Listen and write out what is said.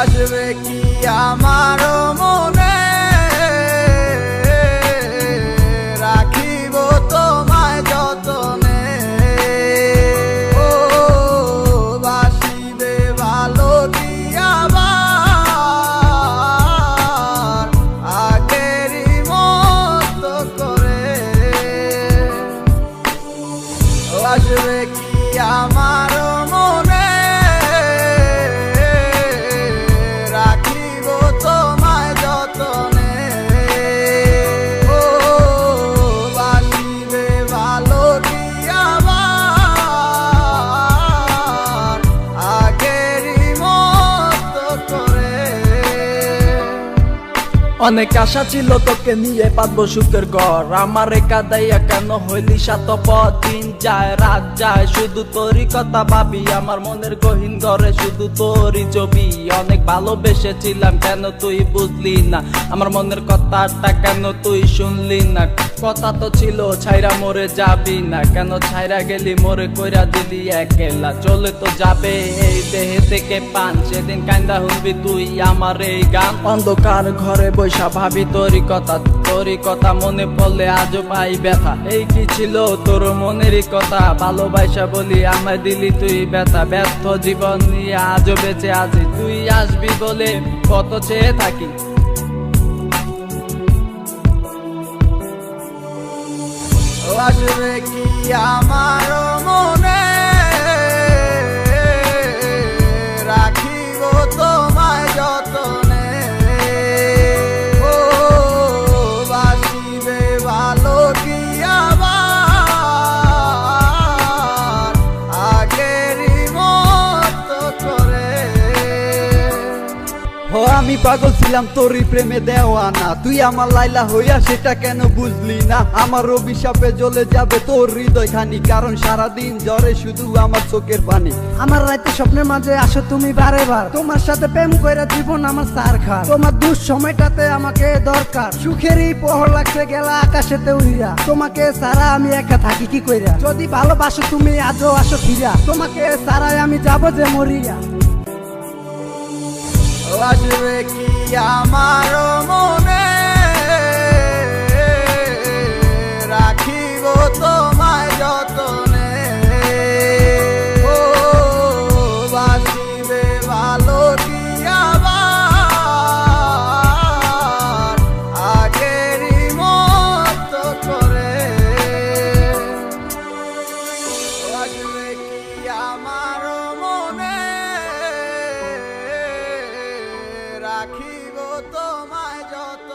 আসবে কি আমার মনে রাখিব তোমায় যতনে ও বাসিবে ভালো কি আবার আগেরই মতো করে আসবে কি আমার মনে রাখিব তোমায় যতনে ও বাসিবে ভালো কি আবার আগেরই মতো করে। অনেক আশা ছিল তোকে নিয়ে পাতবো সুখের ঘর, আমার কাদাইয়া কেন হইলি সাতপথ। দিন যায় রাত যায় শুধু তোরই কথা ভাবি, আমার মনের গহীন ঘরে শুধু তোরই ছবি। অনেক ভালোবেসেছিলাম কেন তুই বুঝলি না, আমার মনের কথাটা কেন তুই শুনলি না। কথা তো ছিল ছাইরা মরে যাবি না, কেন ছাইরা গেলি মোরে কইরা দিলি একলা। চলে তো যাবে এই দেহে থেকে পান, সেদিন কান্দা শুনবি তুই আমার এই গান। অন্ধকার ঘরে বৈশা ভাবি তোরই কথা মনে পড়লে আজও পাই ব্যথা। এই কি ছিল তোর মনেরই কথা, ভালোবাসা বলি আমায় দিলি তুই ব্যথা। ব্যর্থ জীবন নিয়ে আজও বেঁচে আছি, তুই আসবি বলে কত চেয়ে থাকি। আসবে কি আমার মনে রাখিব তোমায় যতনে ও বাসিবে ভালো কি আবার আগেরই মতো করে। ও আমি পাগল ছিলাম তোরই প্রেমে দেওয়ানা, তুই আমার লাইলা হইয়া সেটা কেন বুঝলি না। আমার অভিশাপে জ্বলে যাবে তোর হৃদয় খানি, কারণ সারাদিন জ্বরে শুধু আমার চোখের পানি। আমার রাতে স্বপ্নের মাঝে আসো তুমি বারে বার, তোমার সাথে প্রেম কইরা জীবন আমার সার খা। তোমার দুঃসময়টাতে আমাকে দরকার, সুখেরই পহর লাগছে গেলা আকাশেতে উইরা। তোমাকে সারা আমি একা থাকি কি কইরা, যদি ভালোবাসো তুমি আজও আসো ফিরা। তোমাকে সারাই আমি যাব যে মরিয়া। আসবে কি আমার মনে রাখিব তোমায় যতনে ও বাসিবে ভালো কি আবার আগেরই মতো করে। আসবে কি আমার মনে রাখিব তোমায় যত